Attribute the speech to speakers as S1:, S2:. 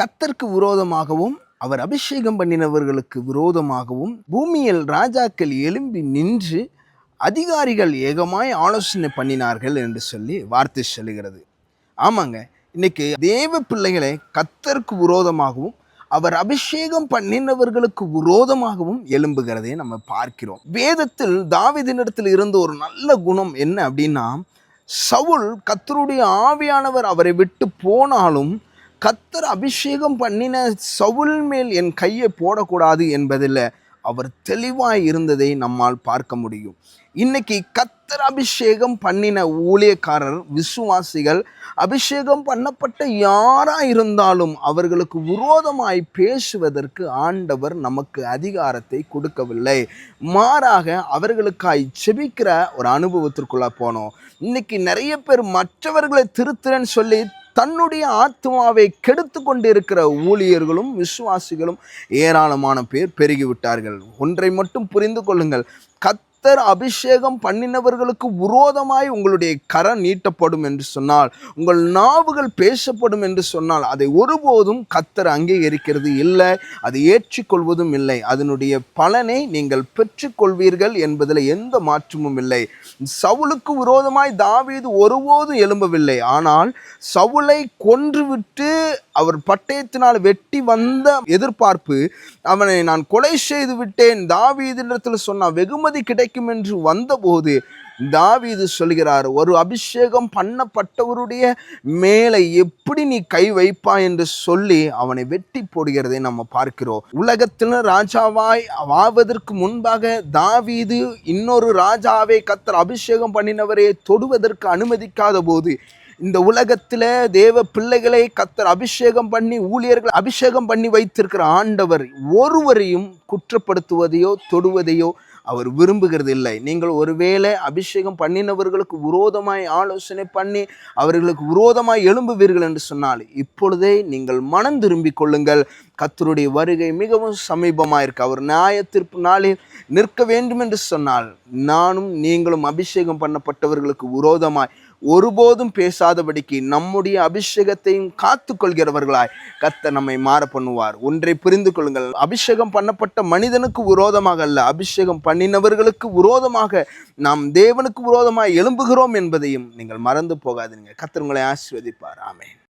S1: கர்த்தருக்கு விரோதமாகவும் அவர் அபிஷேகம் பண்ணினவர்களுக்கு விரோதமாகவும் பூமியில் ராஜாக்கள் எழும்பி நின்று அதிகாரிகள் ஏகமாய் ஆலோசனை பண்ணினார்கள் என்று சொல்லி வார்த்தை சொல்லுகிறது. ஆமாங்க, இன்னைக்கு தேவ பிள்ளைகளை கர்த்தருக்கு விரோதமாகவும் அவர் அபிஷேகம் பண்ணினவர்களுக்கு விரோதமாகவும் எழும்புகிறதை நம்ம பார்க்கிறோம். வேதத்தில் தாவீதினிடத்தில் இருந்த ஒரு நல்ல குணம் என்ன அப்படின்னா, சவுல் கர்த்தருடைய ஆவியானவர் அவரை விட்டு போனாலும் கர்த்தர் அபிஷேகம் பண்ணின சவுல் மேல் என் கையை போடக்கூடாது என்பதில் அவர் தெளிவாய் இருந்ததை நம்மால் பார்க்க முடியும். இன்னைக்கு கர்த்தர் அபிஷேகம் பண்ணின ஊழியக்காரர், விசுவாசிகள், அபிஷேகம் பண்ணப்பட்ட யாரா இருந்தாலும் அவர்களுக்கு விரோதமாய் பேசுவதற்கு ஆண்டவர் நமக்கு அதிகாரத்தை கொடுக்கவில்லை. மாறாக அவர்களுக்காய் செபிக்கிற ஒரு அனுபவத்திற்குள்ள போனோம். இன்னைக்கு நிறைய பேர் மற்றவர்களை திருத்துறேன்னு சொல்லி தன்னுடைய ஆத்மாவை கெடுத்து கொண்டிருக்கிற ஊழியர்களும் விசுவாசிகளும் ஏராளமான பேர் பெருகிவிட்டார்கள். ஒன்றை மட்டும் புரிந்து கொள்ளுங்கள், கர்த்தர் அபிஷேகம் பண்ணினவர்களுக்கு விரோதமாய் உங்களுடைய கரம் நீட்டப்படும் என்று சொன்னால், உங்கள் நாவுகள் பேசப்படும் என்று சொன்னால், அதை ஒருபோதும் கர்த்தர் அங்கீகரிக்கிறது இல்லை, அதை ஏற்றுக்கொள்வதும் இல்லை. அதனுடைய பலனை நீங்கள் பெற்றுக்கொள்வீர்கள் என்பதில் எந்த மாற்றமும் இல்லை. சவுலுக்கு விரோதமாய் தாவீது ஒருபோதும் எழும்பவில்லை. ஆனால் சவுலை கொன்றுவிட்டு அவர் பட்டயத்தினால் வெட்டி வந்த எதிர்பார்ப்பு, அவனை நான் கொலை செய்து விட்டேன், தாவீதிடத்தில் சொன்ன வெகுமதி கிடைக்கும் என்று வந்தபோது தாவீது சொல்கிறார், ஒரு அபிஷேகம் பண்ணப்பட்டவருடைய மேலே எப்படி நீ கை வைப்பாய் என்று சொல்லி அவனை வெட்டி போடுகிறதை நம்ம பார்க்கிறோம். உலகத்தில் ராஜாவாய் ஆவதற்கு முன்பாக தாவீது இன்னொரு ராஜாவை கர்த்தர் அபிஷேகம் பண்ணினவரை தொடுவதற்கு அனுமதிக்காத போது, இந்த உலகத்தில் தேவ பிள்ளைகளை கர்த்தர் அபிஷேகம் பண்ணி ஊழியர்கள் அபிஷேகம் பண்ணி வைத்திருக்கிற ஆண்டவர் ஒருவரையும் குற்றப்படுத்துவதையோ தொடுவதையோ அவர் விரும்புகிறது இல்லை. நீங்கள் ஒருவேளை அபிஷேகம் பண்ணினவர்களுக்கு விரோதமாய் ஆலோசனை பண்ணி அவர்களுக்கு விரோதமாய் எழும்புவீர்கள் என்று சொன்னால், இப்பொழுதே நீங்கள் மனம் திரும்பிக் கொள்ளுங்கள். கர்த்தருடைய வருகை மிகவும் சமீபமாக இருக்கு. அவர் நியாயத்தீர்ப்பு நாளில் நிற்க வேண்டும் என்று சொன்னால், நானும் நீங்களும் அபிஷேகம் பண்ணப்பட்டவர்களுக்கு விரோதமாய் ஒருபோதும் பேசாதபடிக்கு நம்முடைய அபிஷேகத்தையும் காத்து கொள்கிறவர்களாய் கர்த்தர் நம்மை மாற பண்ணுவார். ஒன்றை புரிந்து கொள்ளுங்கள், அபிஷேகம் பண்ணப்பட்ட மனிதனுக்கு விரோதமாக அல்ல, அபிஷேகம் பண்ணினவர்களுக்கு விரோதமாக நாம் தேவனுக்கு விரோதமாக எழும்புகிறோம் என்பதையும் நீங்கள் மறந்து போகாதீங்க. கர்த்தர் உங்களை ஆசீர்வதிப்பார். ஆமென்.